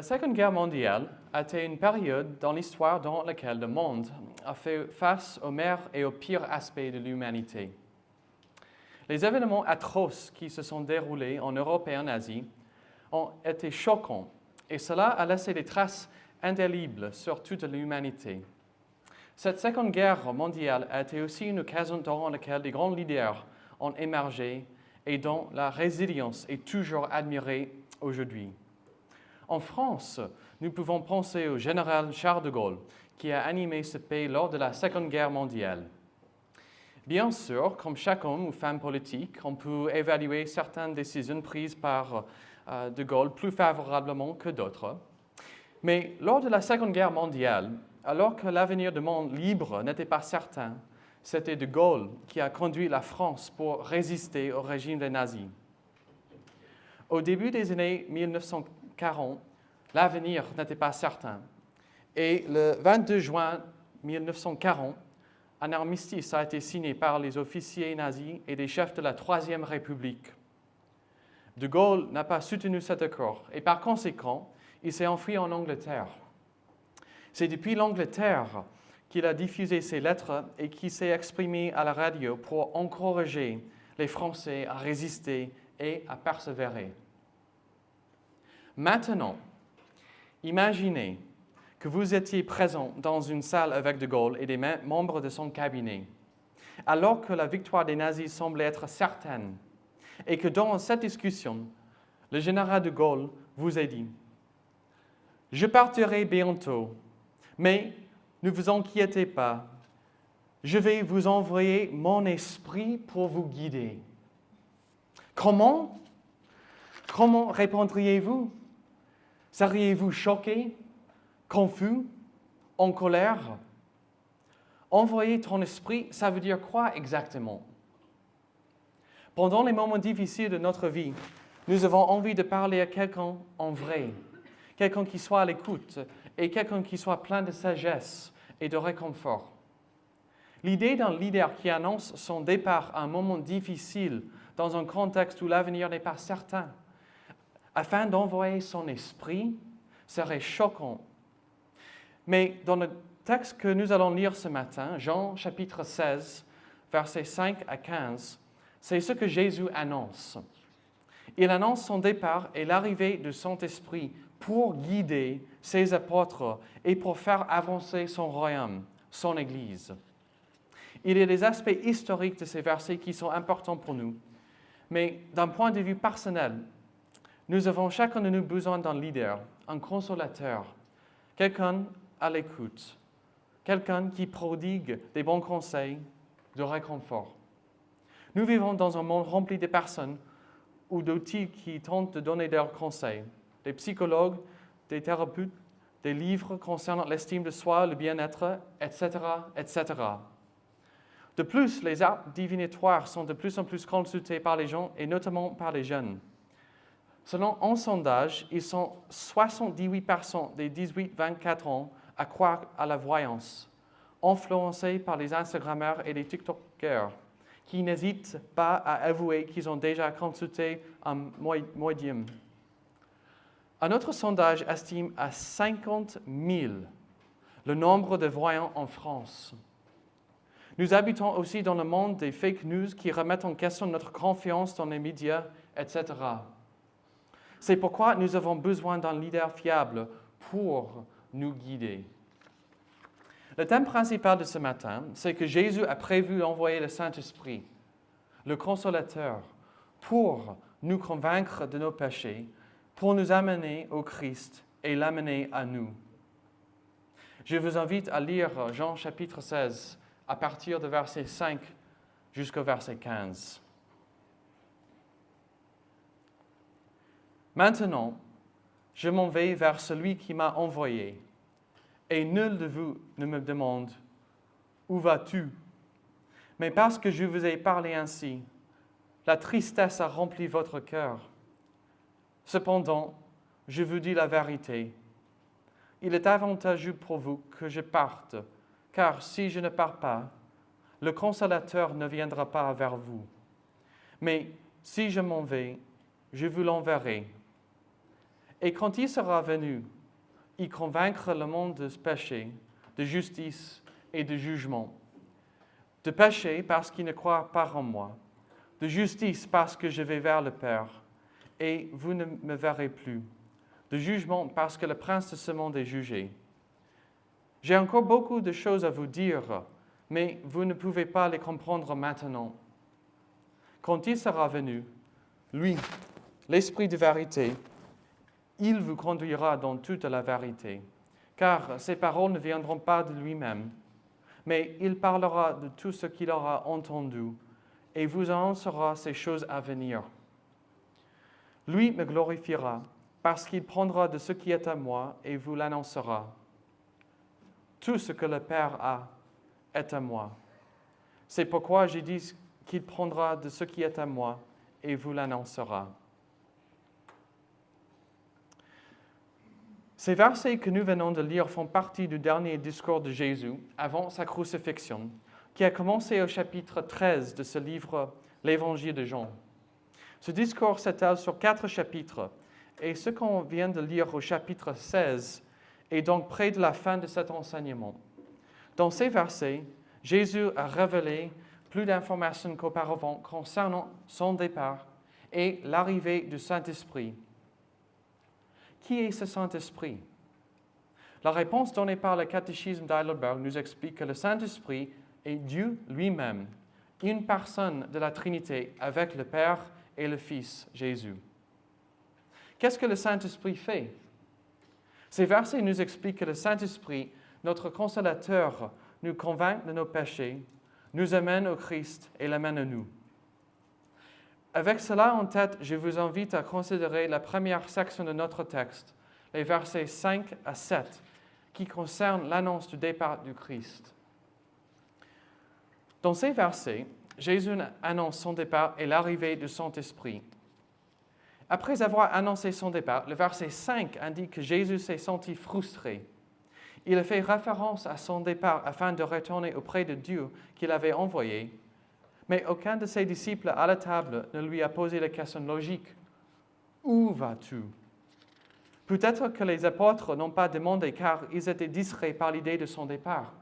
Seconde Guerre mondiale a été une période dans l'histoire dans laquelle le monde a fait face aux meilleurs et aux pires aspects de l'humanité. Les événements atroces qui se sont déroulés en Europe et en Asie ont été choquants et cela a laissé des traces indélibles sur toute l'humanité. Cette Seconde Guerre mondiale a été aussi une occasion durant laquelle des grands leaders ont émergé et dont la résilience est toujours admirée aujourd'hui. En France, nous pouvons penser au général Charles de Gaulle, qui a animé ce pays lors de la Seconde Guerre mondiale. Bien sûr, comme chaque homme ou femme politique, on peut évaluer certaines décisions prises par de Gaulle plus favorablement que d'autres. Mais lors de la Seconde Guerre mondiale, alors que l'avenir du monde libre n'était pas certain, c'était de Gaulle qui a conduit la France pour résister au régime des nazis. Au début des années 1940, l'avenir n'était pas certain. Et le 22 juin 1940, un armistice a été signé par les officiers nazis et des chefs de la Troisième République. De Gaulle n'a pas soutenu cet accord et par conséquent, il s'est enfui en Angleterre. C'est depuis l'Angleterre qu'il a diffusé ses lettres et qu'il s'est exprimé à la radio pour encourager les Français à résister et à persévérer. Maintenant, imaginez que vous étiez présent dans une salle avec de Gaulle et des membres de son cabinet, alors que la victoire des nazis semblait être certaine, et que dans cette discussion, le général de Gaulle vous a dit « Je partirai bientôt, mais ne vous inquiétez pas, je vais vous envoyer mon esprit pour vous guider. » Comment répondriez-vous? Seriez-vous choqué, confus, en colère? Envoyer ton esprit, ça veut dire quoi exactement? Pendant les moments difficiles de notre vie, nous avons envie de parler à quelqu'un en vrai, quelqu'un qui soit à l'écoute et quelqu'un qui soit plein de sagesse et de réconfort. L'idée d'un leader qui annonce son départ à un moment difficile dans un contexte où l'avenir n'est pas certain, afin d'envoyer son esprit, serait choquant. Mais dans le texte que nous allons lire ce matin, Jean chapitre 16, versets 5 à 15, c'est ce que Jésus annonce. Il annonce son départ et l'arrivée du Saint-Esprit pour guider ses apôtres et pour faire avancer son royaume, son Église. Il y a des aspects historiques de ces versets qui sont importants pour nous, mais d'un point de vue personnel, nous avons chacun de nous besoin d'un leader, un consolateur, quelqu'un à l'écoute, quelqu'un qui prodigue des bons conseils, de réconfort. Nous vivons dans un monde rempli de personnes ou d'outils qui tentent de donner leurs conseils, des psychologues, des thérapeutes, des livres concernant l'estime de soi, le bien-être, etc., etc. De plus, les arts divinatoires sont de plus en plus consultés par les gens et notamment par les jeunes. Selon un sondage, ils sont 78% des 18-24 ans à croire à la voyance, influencés par les Instagrammeurs et les TikTokers, qui n'hésitent pas à avouer qu'ils ont déjà consulté un médium. Un autre sondage estime à 50 000 le nombre de voyants en France. Nous habitons aussi dans le monde des fake news qui remettent en question notre confiance dans les médias, etc. C'est pourquoi nous avons besoin d'un leader fiable pour nous guider. Le thème principal de ce matin, c'est que Jésus a prévu d'envoyer le Saint-Esprit, le Consolateur, pour nous convaincre de nos péchés, pour nous amener au Christ et l'amener à nous. Je vous invite à lire Jean chapitre 16, à partir de verset 5 jusqu'au verset 15. Maintenant, je m'en vais vers celui qui m'a envoyé, et nul de vous ne me demande « Où vas-tu » Mais parce que je vous ai parlé ainsi, la tristesse a rempli votre cœur. Cependant, je vous dis la vérité. Il est avantageux pour vous que je parte, car si je ne pars pas, le Consolateur ne viendra pas vers vous. Mais si je m'en vais, je vous l'enverrai. Et quand il sera venu, il convaincra le monde de péché, de justice et de jugement. De péché parce qu'il ne croit pas en moi. De justice parce que je vais vers le Père et vous ne me verrez plus. De jugement parce que le prince de ce monde est jugé. J'ai encore beaucoup de choses à vous dire, mais vous ne pouvez pas les comprendre maintenant. Quand il sera venu, lui, l'Esprit de vérité, il vous conduira dans toute la vérité, car ses paroles ne viendront pas de lui-même, mais il parlera de tout ce qu'il aura entendu et vous annoncera ces choses à venir. Lui me glorifiera, parce qu'il prendra de ce qui est à moi et vous l'annoncera. Tout ce que le Père a est à moi. C'est pourquoi j'ai dit qu'il prendra de ce qui est à moi et vous l'annoncera. Ces versets que nous venons de lire font partie du dernier discours de Jésus avant sa crucifixion, qui a commencé au chapitre 13 de ce livre, l'Évangile de Jean. Ce discours s'étale sur 4 chapitres, et ce qu'on vient de lire au chapitre 16 est donc près de la fin de cet enseignement. Dans ces versets, Jésus a révélé plus d'informations qu'auparavant concernant son départ et l'arrivée du Saint-Esprit. Qui est ce Saint-Esprit? La réponse donnée par le catéchisme d'Heidelberg nous explique que le Saint-Esprit est Dieu lui-même, une personne de la Trinité avec le Père et le Fils, Jésus. Qu'est-ce que le Saint-Esprit fait? Ces versets nous expliquent que le Saint-Esprit, notre consolateur, nous convainc de nos péchés, nous amène au Christ et l'amène à nous. Avec cela en tête, je vous invite à considérer la première section de notre texte, les versets 5 à 7, qui concernent l'annonce du départ du Christ. Dans ces versets, Jésus annonce son départ et l'arrivée du Saint-Esprit. Après avoir annoncé son départ, le verset 5 indique que Jésus s'est senti frustré. Il a fait référence à son départ afin de retourner auprès de Dieu qu'il avait envoyé, mais aucun de ses disciples à la table ne lui a posé la question logique. Où vas-tu? Peut-être que les apôtres n'ont pas demandé car ils étaient distraits par l'idée de son départ.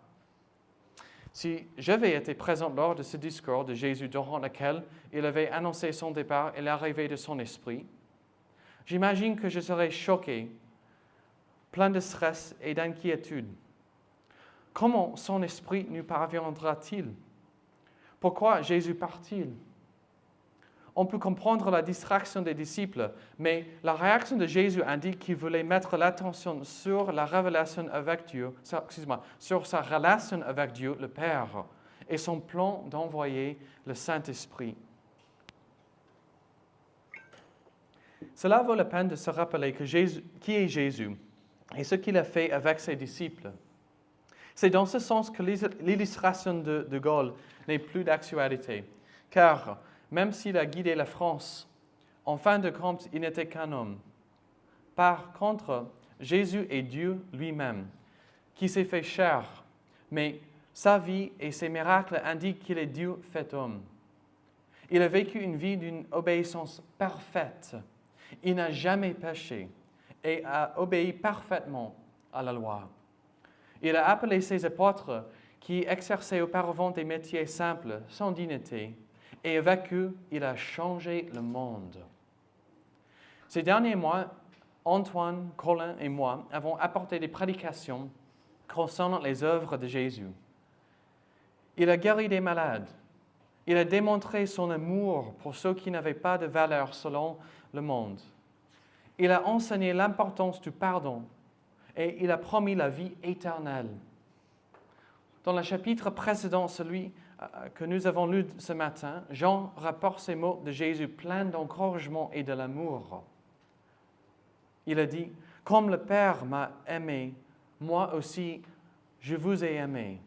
Si j'avais été présent lors de ce discours de Jésus durant lequel il avait annoncé son départ et l'arrivée de son esprit, j'imagine que je serais choqué, plein de stress et d'inquiétude. Comment son esprit nous parviendra-t-il? Pourquoi Jésus part-il? On peut comprendre la distraction des disciples, mais la réaction de Jésus indique qu'il voulait mettre l'attention sur la révélation avec Dieu, sur sa relation avec Dieu, le Père, et son plan d'envoyer le Saint-Esprit. Cela vaut la peine de se rappeler qui est Jésus et ce qu'il a fait avec ses disciples. C'est dans ce sens que l'illustration de Gaulle n'est plus d'actualité, car même s'il a guidé la France, en fin de compte, il n'était qu'un homme. Par contre, Jésus est Dieu lui-même, qui s'est fait chair, mais sa vie et ses miracles indiquent qu'il est Dieu fait homme. Il a vécu une vie d'une obéissance parfaite. Il n'a jamais péché et a obéi parfaitement à la loi. Il a appelé ses apôtres qui exerçaient auparavant des métiers simples, sans dignité, et avec eux, il a changé le monde. Ces derniers mois, Antoine, Colin et moi avons apporté des prédications concernant les œuvres de Jésus. Il a guéri des malades. Il a démontré son amour pour ceux qui n'avaient pas de valeur selon le monde. Il a enseigné l'importance du pardon et il a promis la vie éternelle. Dans le chapitre précédent, celui que nous avons lu ce matin, Jean rapporte ces mots de Jésus pleins d'encouragement et de l'amour. Il a dit, « Comme le Père m'a aimé, moi aussi je vous ai aimé. »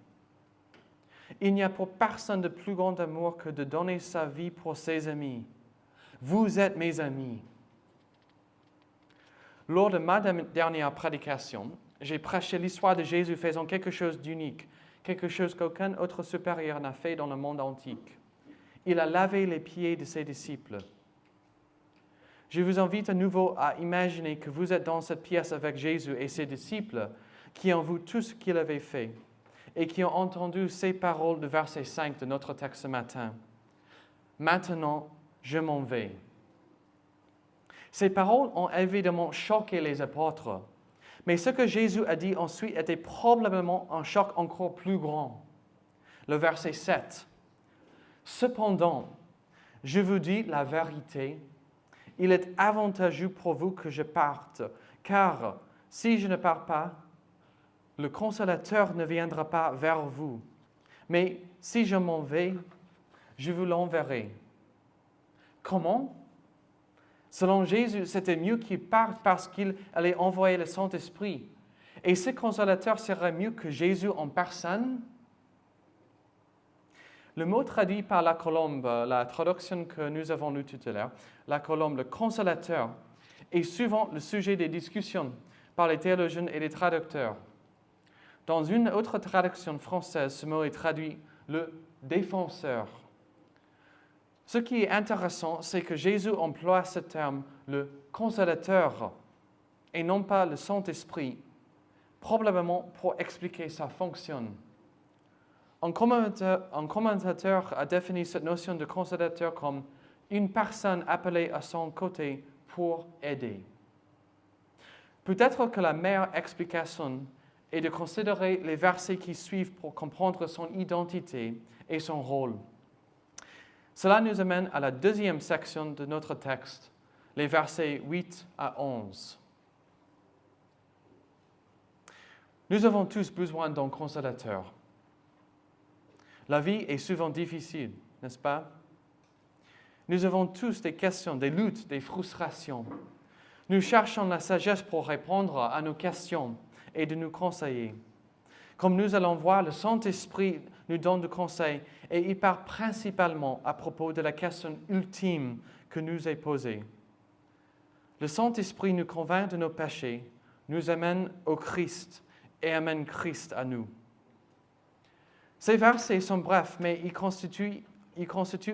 Il n'y a pour personne de plus grand amour que de donner sa vie pour ses amis. Vous êtes mes amis. Lors de ma dernière prédication, j'ai prêché l'histoire de Jésus faisant quelque chose d'unique, quelque chose qu'aucun autre supérieur n'a fait dans le monde antique. Il a lavé les pieds de ses disciples. Je vous invite à nouveau à imaginer que vous êtes dans cette pièce avec Jésus et ses disciples qui ont vu tout ce qu'il avait fait et qui ont entendu ces paroles du verset 5 de notre texte ce matin. Maintenant, je m'en vais. Ces paroles ont évidemment choqué les apôtres, mais ce que Jésus a dit ensuite était probablement un choc encore plus grand. Le verset 7. Cependant, je vous dis la vérité, il est avantageux pour vous que je parte, car si je ne pars pas, le consolateur ne viendra pas vers vous. Mais si je m'en vais, je vous l'enverrai. Comment? Selon Jésus, c'était mieux qu'il parte parce qu'il allait envoyer le Saint-Esprit. Et ce consolateur serait mieux que Jésus en personne? Le mot traduit par la colombe, la traduction que nous avons lue tout à l'heure, la colombe, le consolateur, est souvent le sujet des discussions par les théologiens et les traducteurs. Dans une autre traduction française, ce mot est traduit le défenseur. Ce qui est intéressant, c'est que Jésus emploie ce terme, le consolateur, et non pas le Saint-Esprit, probablement pour expliquer sa fonction. Un commentateur a défini cette notion de consolateur comme une personne appelée à son côté pour aider. Peut-être que la meilleure explication est de considérer les versets qui suivent pour comprendre son identité et son rôle. Cela nous amène à la deuxième section de notre texte, les versets 8 à 11. Nous avons tous besoin d'un consolateur. La vie est souvent difficile, n'est-ce pas? Nous avons tous des questions, des luttes, des frustrations. Nous cherchons la sagesse pour répondre à nos questions et de nous conseiller. Comme nous allons voir, le Saint-Esprit nous donne des conseils et il parle principalement à propos de la question ultime que nous est posée. Le Saint-Esprit nous convainc de nos péchés, nous amène au Christ et amène Christ à nous. Ces versets sont brefs, mais ils constituent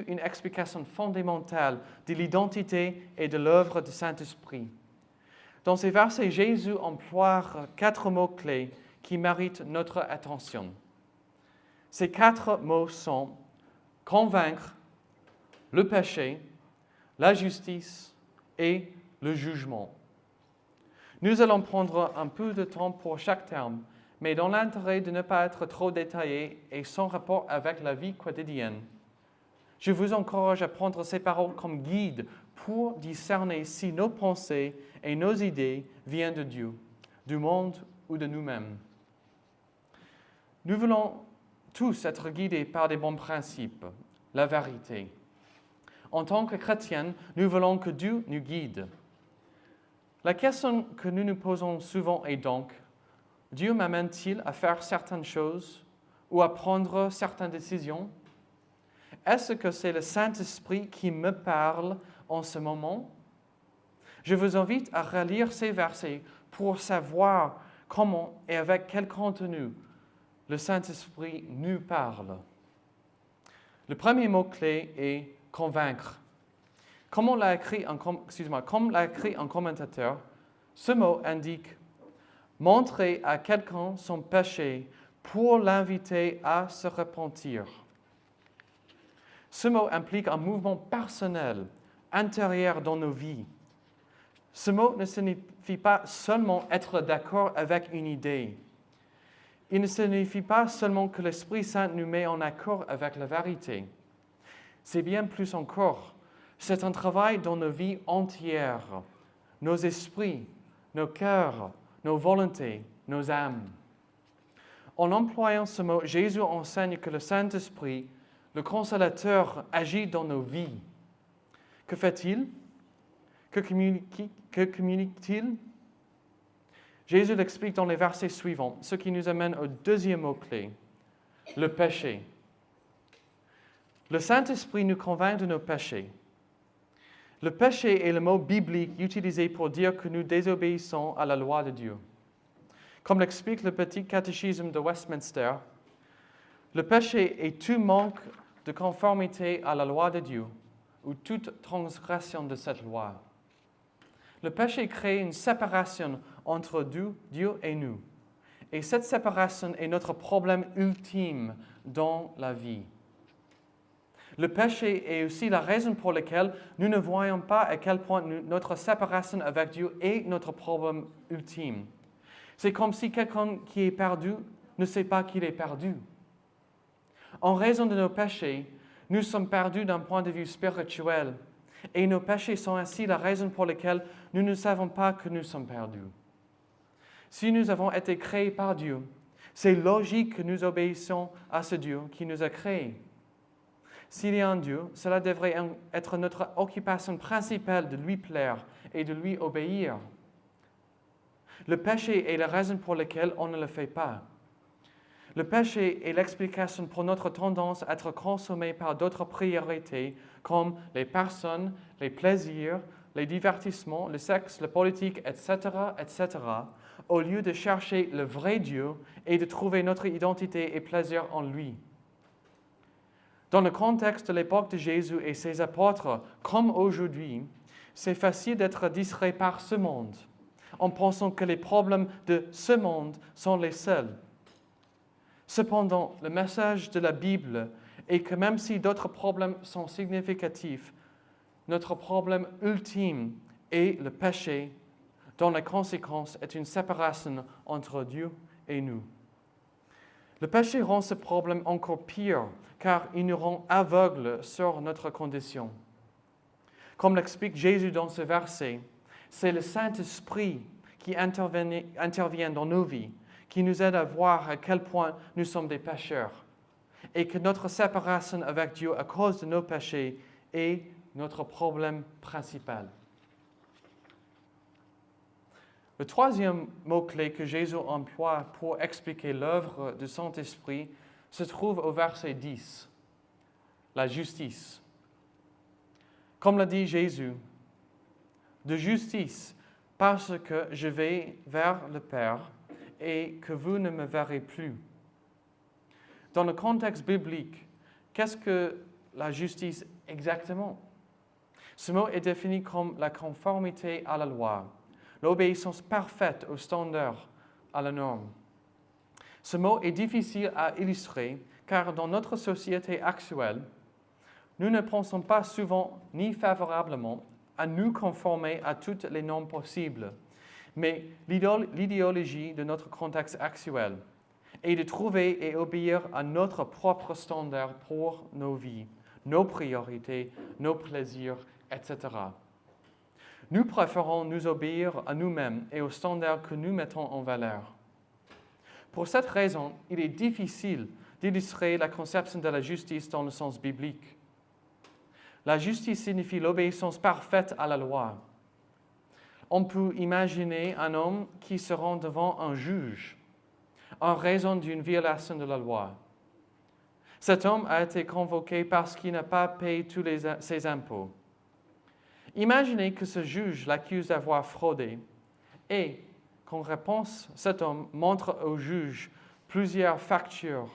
une explication fondamentale de l'identité et de l'œuvre du Saint-Esprit. Dans ces versets, Jésus emploie 4 mots-clés qui méritent notre attention. Ces 4 mots sont convaincre, le péché, la justice et le jugement. Nous allons prendre un peu de temps pour chaque terme, mais dans l'intérêt de ne pas être trop détaillé et sans rapport avec la vie quotidienne. Je vous encourage à prendre ces paroles comme guide pour discerner si nos pensées et nos idées viennent de Dieu, du monde ou de nous-mêmes. Nous voulons tous être guidés par des bons principes, la vérité. En tant que chrétiens, nous voulons que Dieu nous guide. La question que nous nous posons souvent est donc, Dieu m'amène-t-il à faire certaines choses ou à prendre certaines décisions? Est-ce que c'est le Saint-Esprit qui me parle en ce moment? Je vous invite à relire ces versets pour savoir comment et avec quel contenu le Saint-Esprit nous parle. Le premier mot-clé est « convaincre ». Comme l'a écrit un commentateur, ce mot indique « montrer à quelqu'un son péché pour l'inviter à se repentir ». Ce mot implique un mouvement personnel, intérieur dans nos vies. Ce mot ne signifie pas seulement être d'accord avec une idée. Il ne signifie pas seulement que l'Esprit Saint nous met en accord avec la vérité. C'est bien plus encore. C'est un travail dans nos vies entières, nos esprits, nos cœurs, nos volontés, nos âmes. En employant ce mot, Jésus enseigne que le Saint-Esprit, le Consolateur, agit dans nos vies. Que fait-il? Que communique-t-il? Jésus l'explique dans les versets suivants, ce qui nous amène au deuxième mot-clé, le péché. Le Saint-Esprit nous convainc de nos péchés. Le péché est le mot biblique utilisé pour dire que nous désobéissons à la loi de Dieu. Comme l'explique le petit catéchisme de Westminster, le péché est tout manque de conformité à la loi de Dieu ou toute transgression de cette loi. Le péché crée une séparation entre Dieu et nous. Et cette séparation est notre problème ultime dans la vie. Le péché est aussi la raison pour laquelle nous ne voyons pas à quel point notre séparation avec Dieu est notre problème ultime. C'est comme si quelqu'un qui est perdu ne sait pas qu'il est perdu. En raison de nos péchés, nous sommes perdus d'un point de vue spirituel. Et nos péchés sont ainsi la raison pour laquelle nous ne savons pas que nous sommes perdus. Si nous avons été créés par Dieu, c'est logique que nous obéissions à ce Dieu qui nous a créés. S'il y a un Dieu, cela devrait être notre occupation principale de lui plaire et de lui obéir. Le péché est la raison pour laquelle on ne le fait pas. Le péché est l'explication pour notre tendance à être consommé par d'autres priorités comme les personnes, les plaisirs, les divertissements, le sexe, la politique, etc., etc., au lieu de chercher le vrai Dieu et de trouver notre identité et plaisir en lui. Dans le contexte de l'époque de Jésus et ses apôtres, comme aujourd'hui, c'est facile d'être distrait par ce monde, en pensant que les problèmes de ce monde sont les seuls. Cependant, le message de la Bible est que même si d'autres problèmes sont significatifs, notre problème ultime est le péché, dont la conséquence est une séparation entre Dieu et nous. Le péché rend ce problème encore pire, car il nous rend aveugles sur notre condition. Comme l'explique Jésus dans ce verset, c'est le Saint-Esprit qui intervient dans nos vies, qui nous aide à voir à quel point nous sommes des pécheurs, et que notre séparation avec Dieu à cause de nos péchés est notre problème principal. Le troisième mot-clé que Jésus emploie pour expliquer l'œuvre du Saint-Esprit se trouve au verset 10, la justice. Comme l'a dit Jésus, de justice, parce que je vais vers le Père et que vous ne me verrez plus. Dans le contexte biblique, qu'est-ce que la justice exactement? Ce mot est défini comme la conformité à la loi, l'obéissance parfaite aux standards, à la norme. Ce mot est difficile à illustrer car dans notre société actuelle, nous ne pensons pas souvent ni favorablement à nous conformer à toutes les normes possibles, mais l'idéologie de notre contexte actuel est de trouver et obéir à notre propre standard pour nos vies, nos priorités, nos plaisirs, etc. Nous préférons nous obéir à nous-mêmes et aux standards que nous mettons en valeur. Pour cette raison, il est difficile d'illustrer la conception de la justice dans le sens biblique. La justice signifie l'obéissance parfaite à la loi. On peut imaginer un homme qui se rend devant un juge en raison d'une violation de la loi. Cet homme a été convoqué parce qu'il n'a pas payé tous ses impôts. Imaginez que ce juge l'accuse d'avoir fraudé et qu'en réponse, cet homme montre au juge plusieurs factures,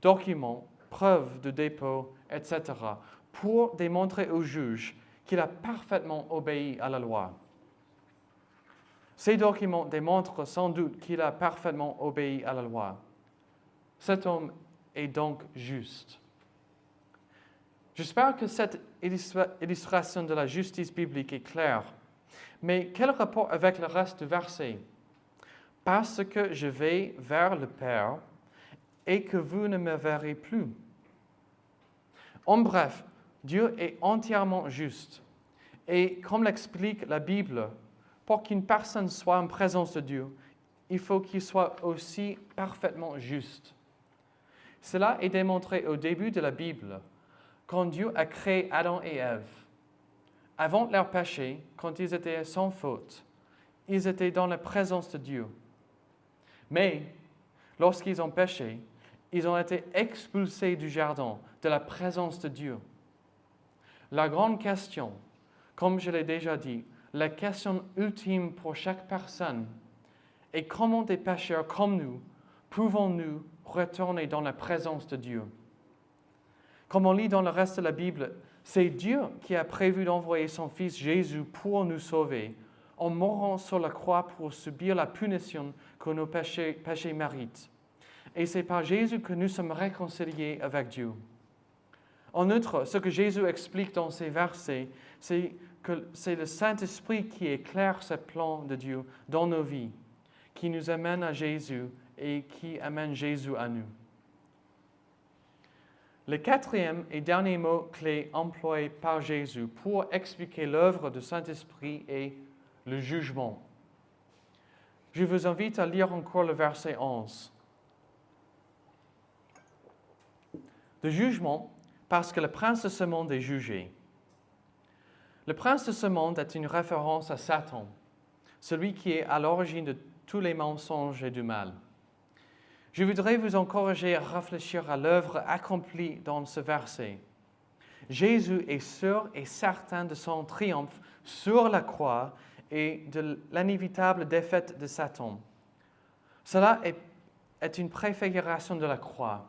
documents, preuves de dépôt, etc., pour démontrer au juge qu'il a parfaitement obéi à la loi. Ces documents démontrent sans doute qu'il a parfaitement obéi à la loi. Cet homme est donc juste. J'espère que cette illustration de la justice biblique est claire. Mais quel rapport avec le reste du verset? Parce que je vais vers le Père et que vous ne me verrez plus. En bref, Dieu est entièrement juste. Et comme l'explique la Bible, pour qu'une personne soit en présence de Dieu, il faut qu'il soit aussi parfaitement juste. Cela est démontré au début de la Bible, quand Dieu a créé Adam et Ève. Avant leur péché, quand ils étaient sans faute, ils étaient dans la présence de Dieu. Mais lorsqu'ils ont péché, ils ont été expulsés du jardin, de la présence de Dieu. La grande question, comme je l'ai déjà dit, la question ultime pour chaque personne est comment des pécheurs comme nous pouvons-nous retourner dans la présence de Dieu? Comme on lit dans le reste de la Bible, c'est Dieu qui a prévu d'envoyer son Fils Jésus pour nous sauver, en mourant sur la croix pour subir la punition que nos péchés méritent. Et c'est par Jésus que nous sommes réconciliés avec Dieu. En outre, ce que Jésus explique dans ces versets, c'est que c'est le Saint-Esprit qui éclaire ce plan de Dieu dans nos vies, qui nous amène à Jésus et qui amène Jésus à nous. Le quatrième et dernier mot clé employé par Jésus pour expliquer l'œuvre du Saint-Esprit est le jugement. Je vous invite à lire encore le verset 11. Le jugement, parce que le prince de ce monde est jugé. Le prince de ce monde est une référence à Satan, celui qui est à l'origine de tous les mensonges et du mal. Je voudrais vous encourager à réfléchir à l'œuvre accomplie dans ce verset. Jésus est sûr et certain de son triomphe sur la croix et de l'inévitable défaite de Satan. Cela est une préfiguration de la croix.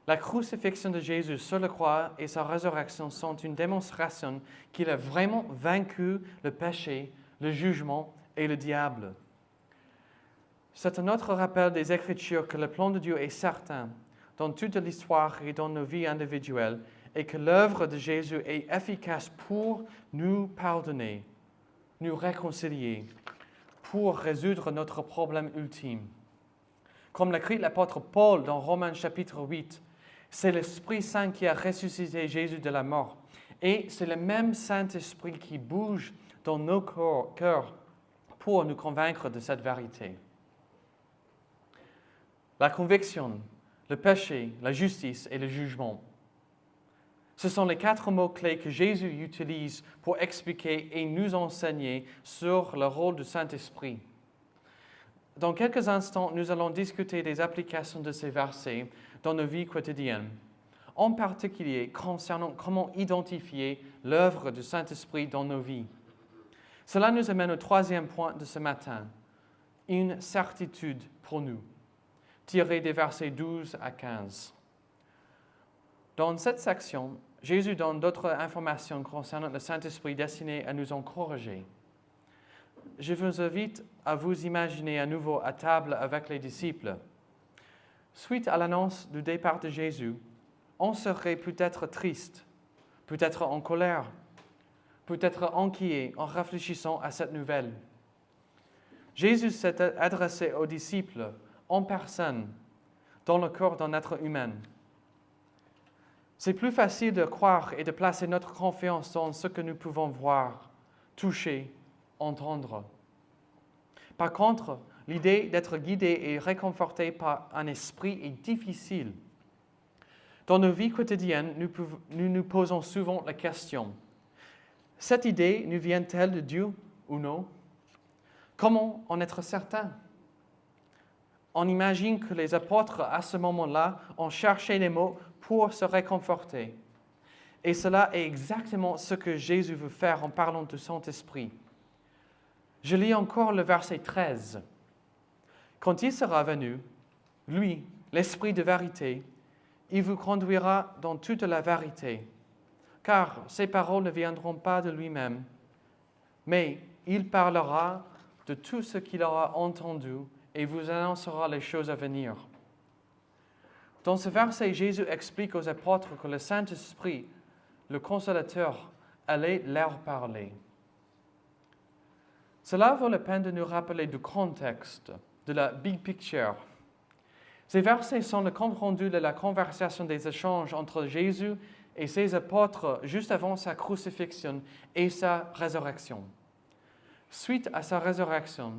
La crucifixion de Jésus sur la croix et sa résurrection sont une démonstration qu'il a vraiment vaincu le péché, le jugement et le diable. C'est un autre rappel des Écritures que le plan de Dieu est certain dans toute l'histoire et dans nos vies individuelles et que l'œuvre de Jésus est efficace pour nous pardonner, nous réconcilier, pour résoudre notre problème ultime. Comme l'écrit l'apôtre Paul dans Romains chapitre 8, c'est l'Esprit Saint qui a ressuscité Jésus de la mort et c'est le même Saint-Esprit qui bouge dans nos cœurs pour nous convaincre de cette vérité. La conviction, le péché, la justice et le jugement. Ce sont les 4 mots-clés que Jésus utilise pour expliquer et nous enseigner sur le rôle du Saint-Esprit. Dans quelques instants, nous allons discuter des applications de ces versets dans nos vies quotidiennes, en particulier concernant comment identifier l'œuvre du Saint-Esprit dans nos vies. Cela nous amène au 3e point de ce matin, une certitude pour nous, tiré des versets 12 à 15. Dans cette section, Jésus donne d'autres informations concernant le Saint-Esprit destinées à nous encourager. Je vous invite à vous imaginer à nouveau à table avec les disciples. Suite à l'annonce du départ de Jésus, on serait peut-être triste, peut-être en colère, peut-être inquiet en réfléchissant à cette nouvelle. Jésus s'est adressé aux disciples en personne, dans le corps d'un être humain. C'est plus facile de croire et de placer notre confiance dans ce que nous pouvons voir, toucher, entendre. Par contre, l'idée d'être guidé et réconforté par un esprit est difficile. Dans nos vies quotidiennes, nous nous posons souvent la question, cette idée nous vient-elle de Dieu ou non? Comment en être certain? On imagine que les apôtres, à ce moment-là, ont cherché les mots pour se réconforter. Et cela est exactement ce que Jésus veut faire en parlant de son esprit. Je lis encore le verset 13. Quand il sera venu, lui, l'Esprit de vérité, il vous conduira dans toute la vérité, car ses paroles ne viendront pas de lui-même, mais il parlera de tout ce qu'il aura entendu et vous annoncera les choses à venir. Dans ce verset, Jésus explique aux apôtres que le Saint-Esprit, le Consolateur, allait leur parler. Cela vaut la peine de nous rappeler du contexte, de la big picture. Ces versets sont le compte rendu de la conversation des échanges entre Jésus et ses apôtres juste avant sa crucifixion et sa résurrection. Suite à sa résurrection,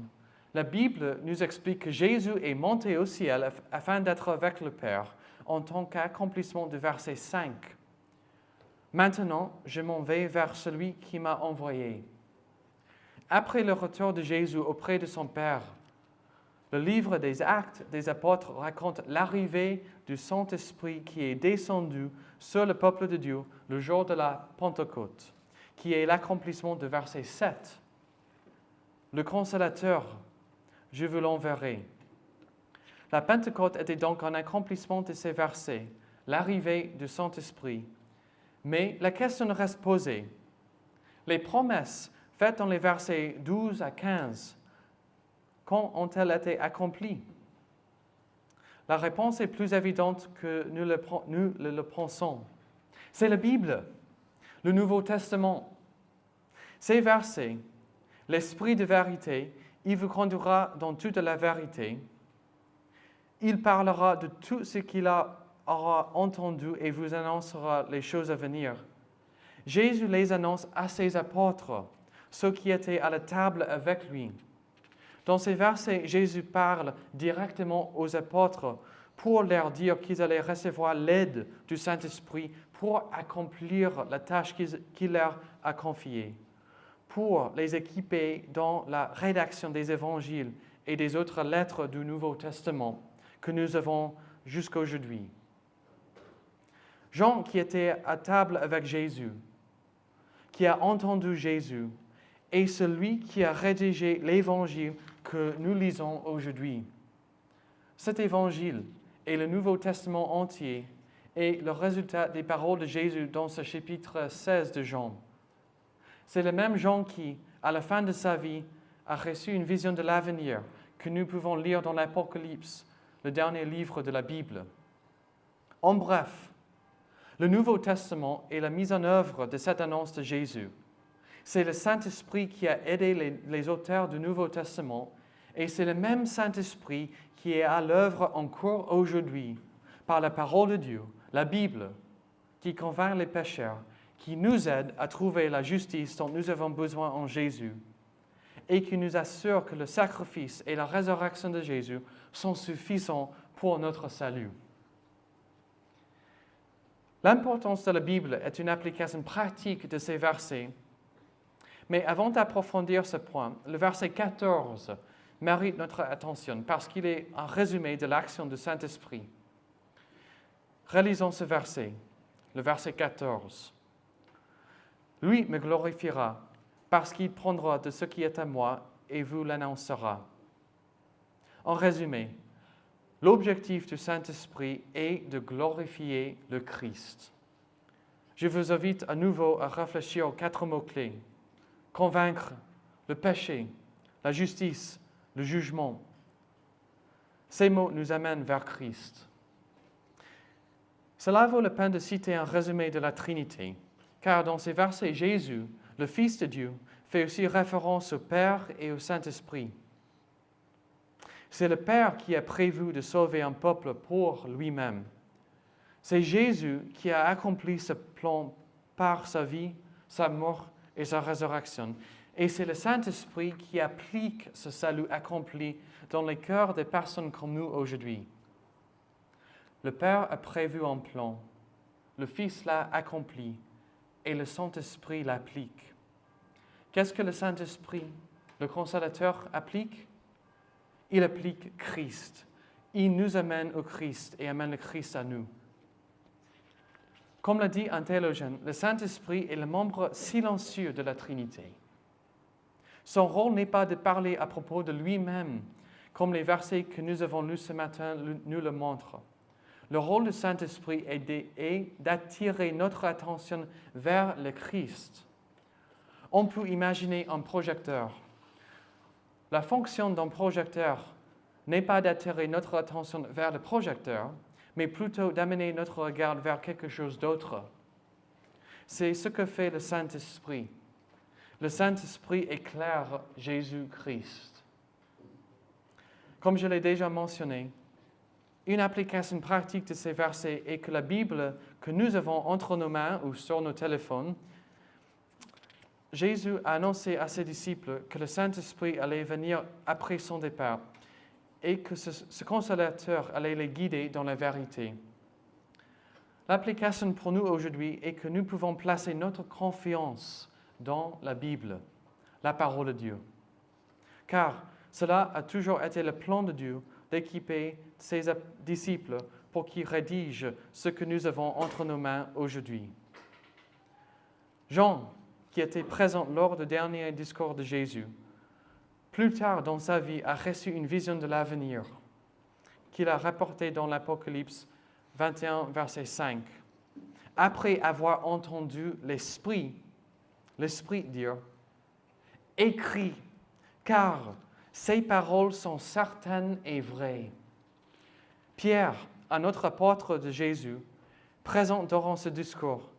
la Bible nous explique que Jésus est monté au ciel afin d'être avec le Père en tant qu'accomplissement du verset 5. Maintenant, je m'en vais vers celui qui m'a envoyé. Après le retour de Jésus auprès de son Père, le livre des Actes des Apôtres raconte l'arrivée du Saint-Esprit qui est descendu sur le peuple de Dieu le jour de la Pentecôte, qui est l'accomplissement du verset 7. Le Consolateur, je vous l'enverrai. La Pentecôte était donc un accomplissement de ces versets, l'arrivée du Saint-Esprit. Mais la question reste posée. Les promesses Faites dans les versets 12 à 15. Quand ont-elles été accomplies? La réponse est plus évidente que nous le pensons. C'est la Bible, le Nouveau Testament. Ces versets, l'Esprit de vérité, il vous conduira dans toute la vérité. Il parlera de tout ce qu'il aura entendu et vous annoncera les choses à venir. Jésus les annonce à ses apôtres, ceux qui étaient à la table avec lui. Dans ces versets, Jésus parle directement aux apôtres pour leur dire qu'ils allaient recevoir l'aide du Saint-Esprit pour accomplir la tâche qu'il leur a confiée, pour les équiper dans la rédaction des évangiles et des autres lettres du Nouveau Testament que nous avons jusqu'à aujourd'hui. Jean, qui était à table avec Jésus, qui a entendu Jésus, est celui qui a rédigé l'évangile que nous lisons aujourd'hui. Cet évangile et le Nouveau Testament entier est le résultat des paroles de Jésus dans ce chapitre 16 de Jean. C'est le même Jean qui, à la fin de sa vie, a reçu une vision de l'avenir que nous pouvons lire dans l'Apocalypse, le dernier livre de la Bible. En bref, le Nouveau Testament est la mise en œuvre de cette annonce de Jésus. C'est le Saint-Esprit qui a aidé les auteurs du Nouveau Testament et c'est le même Saint-Esprit qui est à l'œuvre encore aujourd'hui par la parole de Dieu, la Bible, qui convainc les pécheurs, qui nous aide à trouver la justice dont nous avons besoin en Jésus et qui nous assure que le sacrifice et la résurrection de Jésus sont suffisants pour notre salut. L'importance de la Bible est une application pratique de ces versets. Mais avant d'approfondir ce point, le verset 14 mérite notre attention parce qu'il est un résumé de l'action du Saint-Esprit. Relisons ce verset, le verset 14. « Lui me glorifiera parce qu'il prendra de ce qui est à moi et vous l'annoncera. » En résumé, l'objectif du Saint-Esprit est de glorifier le Christ. Je vous invite à nouveau à réfléchir aux 4 mots-clés. Convaincre, le péché, la justice, le jugement. Ces mots nous amènent vers Christ. Cela vaut la peine de citer un résumé de la Trinité, car dans ces versets, Jésus, le Fils de Dieu, fait aussi référence au Père et au Saint-Esprit. C'est le Père qui a prévu de sauver un peuple pour lui-même. C'est Jésus qui a accompli ce plan par sa vie, sa mort et sa résurrection. Et c'est le Saint-Esprit qui applique ce salut accompli dans les cœurs des personnes comme nous aujourd'hui. Le Père a prévu un plan, le Fils l'a accompli et le Saint-Esprit l'applique. Qu'est-ce que le Saint-Esprit, le Consolateur, applique? Il applique Christ. Il nous amène au Christ et amène le Christ à nous. Comme l'a dit un théologien, le Saint-Esprit est le membre silencieux de la Trinité. Son rôle n'est pas de parler à propos de lui-même, comme les versets que nous avons lus ce matin nous le montrent. Le rôle du Saint-Esprit est d'attirer notre attention vers le Christ. On peut imaginer un projecteur. La fonction d'un projecteur n'est pas d'attirer notre attention vers le projecteur, mais plutôt d'amener notre regard vers quelque chose d'autre. C'est ce que fait le Saint-Esprit. Le Saint-Esprit éclaire Jésus-Christ. Comme je l'ai déjà mentionné, une application pratique de ces versets est que la Bible que nous avons entre nos mains ou sur nos téléphones, Jésus a annoncé à ses disciples que le Saint-Esprit allait venir après son départ et que ce consolateur allait les guider dans la vérité. L'application pour nous aujourd'hui est que nous pouvons placer notre confiance dans la Bible, la parole de Dieu. Car cela a toujours été le plan de Dieu d'équiper ses disciples pour qu'ils rédigent ce que nous avons entre nos mains aujourd'hui. Jean, qui était présent lors du dernier discours de Jésus, plus tard dans sa vie a reçu une vision de l'avenir qu'il a rapportée dans l'Apocalypse 21, verset 5. Après avoir entendu l'Esprit dire, écrit, car ces paroles sont certaines et vraies. Pierre, un autre apôtre de Jésus, présent durant ce discours,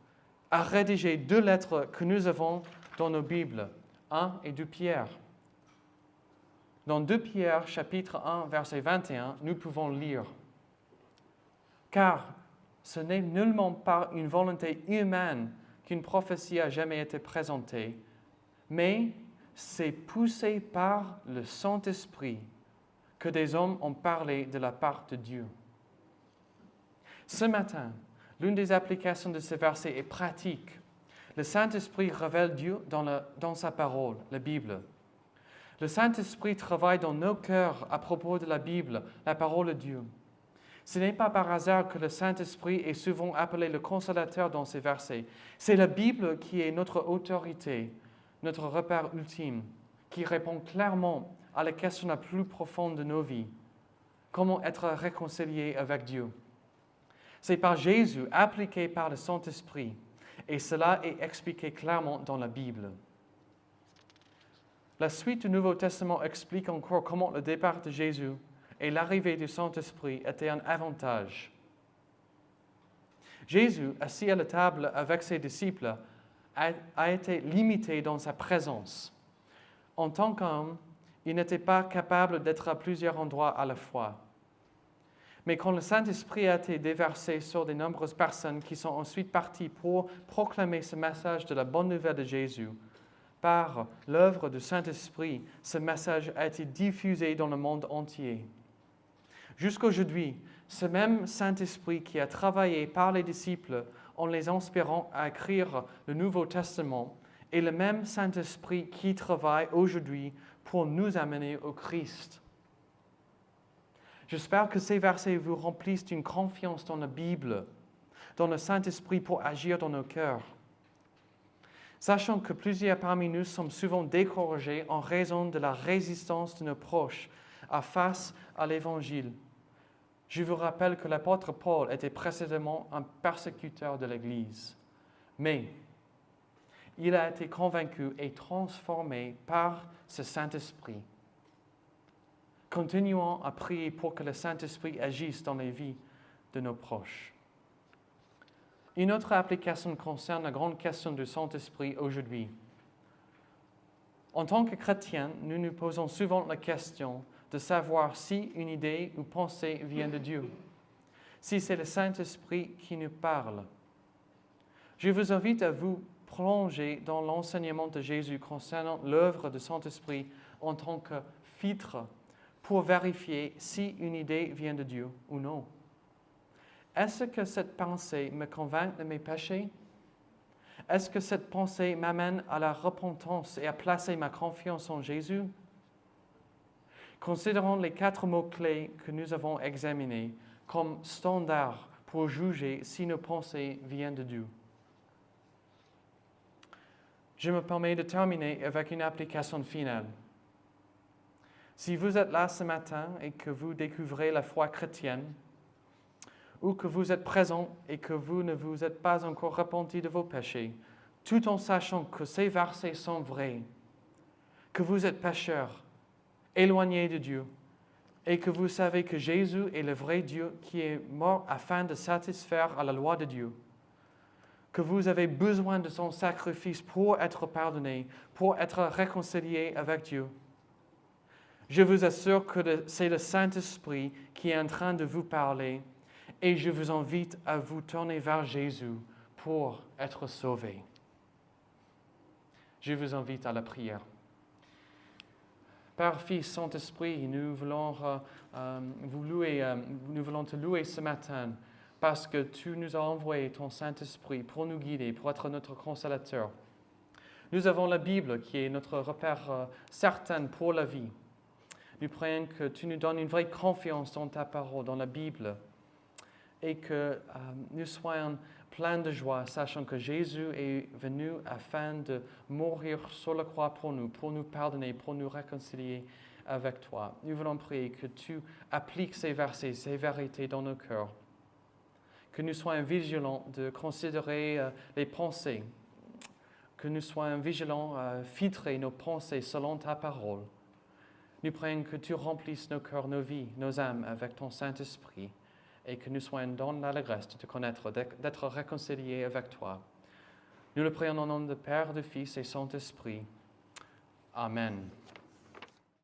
a rédigé 2 lettres que nous avons dans nos Bibles, 1 et 2 Pierre. Dans 2 Pierre, chapitre 1, verset 21, nous pouvons lire « Car ce n'est nullement par une volonté humaine qu'une prophétie a jamais été présentée, mais c'est poussé par le Saint-Esprit que des hommes ont parlé de la part de Dieu. » Ce matin, l'une des applications de ce verset est pratique. Le Saint-Esprit révèle Dieu dans sa parole, la Bible. Le Saint-Esprit travaille dans nos cœurs à propos de la Bible, la parole de Dieu. Ce n'est pas par hasard que le Saint-Esprit est souvent appelé le consolateur dans ces versets. C'est la Bible qui est notre autorité, notre repère ultime, qui répond clairement à la question la plus profonde de nos vies. Comment être réconcilié avec Dieu? C'est par Jésus, appliqué par le Saint-Esprit, et cela est expliqué clairement dans la Bible. La suite du Nouveau Testament explique encore comment le départ de Jésus et l'arrivée du Saint-Esprit étaient un avantage. Jésus, assis à la table avec ses disciples, a été limité dans sa présence. En tant qu'homme, il n'était pas capable d'être à plusieurs endroits à la fois. Mais quand le Saint-Esprit a été déversé sur de nombreuses personnes qui sont ensuite parties pour proclamer ce message de la bonne nouvelle de Jésus, par l'œuvre du Saint-Esprit, ce message a été diffusé dans le monde entier. Jusqu'aujourd'hui, ce même Saint-Esprit qui a travaillé par les disciples en les inspirant à écrire le Nouveau Testament est le même Saint-Esprit qui travaille aujourd'hui pour nous amener au Christ. J'espère que ces versets vous remplissent d'une confiance dans la Bible, dans le Saint-Esprit pour agir dans nos cœurs. Sachant que plusieurs parmi nous sont souvent découragés en raison de la résistance de nos proches face à l'Évangile, je vous rappelle que l'apôtre Paul était précédemment un persécuteur de l'Église. Mais il a été convaincu et transformé par ce Saint-Esprit. Continuons à prier pour que le Saint-Esprit agisse dans les vies de nos proches. Une autre application concerne la grande question du Saint-Esprit aujourd'hui. En tant que chrétiens, nous nous posons souvent la question de savoir si une idée ou pensée vient de Dieu, si c'est le Saint-Esprit qui nous parle. Je vous invite à vous plonger dans l'enseignement de Jésus concernant l'œuvre du Saint-Esprit en tant que filtre pour vérifier si une idée vient de Dieu ou non. Est-ce que cette pensée me convainc de mes péchés? Est-ce que cette pensée m'amène à la repentance et à placer ma confiance en Jésus? Considérons les 4 mots-clés que nous avons examinés comme standards pour juger si nos pensées viennent de Dieu. Je me permets de terminer avec une application finale. Si vous êtes là ce matin et que vous découvrez la foi chrétienne, ou que vous êtes présent et que vous ne vous êtes pas encore repenti de vos péchés, tout en sachant que ces versets sont vrais, que vous êtes pécheurs, éloignés de Dieu, et que vous savez que Jésus est le vrai Dieu qui est mort afin de satisfaire à la loi de Dieu, que vous avez besoin de son sacrifice pour être pardonné, pour être réconcilié avec Dieu. Je vous assure que c'est le Saint-Esprit qui est en train de vous parler et je vous invite à vous tourner vers Jésus pour être sauvés. Je vous invite à la prière. Père, Fils, Saint-Esprit, nous voulons te louer ce matin parce que tu nous as envoyé ton Saint-Esprit pour nous guider, pour être notre consolateur. Nous avons la Bible qui est notre repère certain pour la vie. Nous prions que tu nous donnes une vraie confiance dans ta parole, dans la Bible, et que nous soyons pleins de joie, sachant que Jésus est venu afin de mourir sur la croix pour nous pardonner, pour nous réconcilier avec toi. Nous voulons prier que tu appliques ces versets, ces vérités dans nos cœurs, que nous soyons vigilants de considérer les pensées que nous soyons vigilants à filtrer nos pensées selon ta parole. Nous prions que tu remplisses nos cœurs, nos vies, nos âmes avec ton Saint-Esprit et que nous soyons dans l'allégresse de te connaître, d'être réconciliés avec toi. Nous le prions au nom du Père, du Fils et Saint-Esprit. Amen.